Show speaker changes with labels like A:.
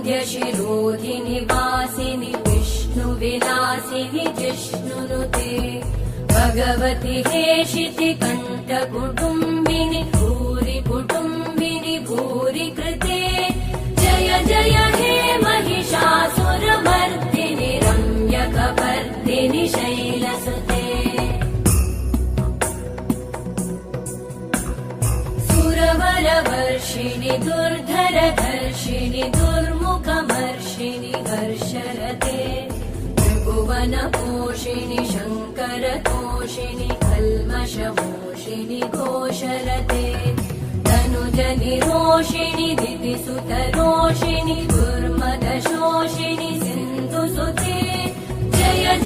A: श्रीवरविन्द्यशिरोधिनि वासिनि विष्णुविलासिनि जिष्णुनुते भगवति हेशिति कण्ठकुटुम्बिनि भूरि कुटुम्बिनि भूरि कृते जय जय हे महिषासुरमर्दिनि रम्यकपर्दिनि शैलसुते सुरवरवर्षिणि दुर्धरधर्षिणि दुर्मुखमर्षिणि हर्षरते त्रिभुवनपोषिणि शङ्करतोषिणि कल्मषमोषिणि घोषरते तनुजनिरोषिणि दितिसुतरोषिणि दुर्मदशोषिणि सिन्धुसुते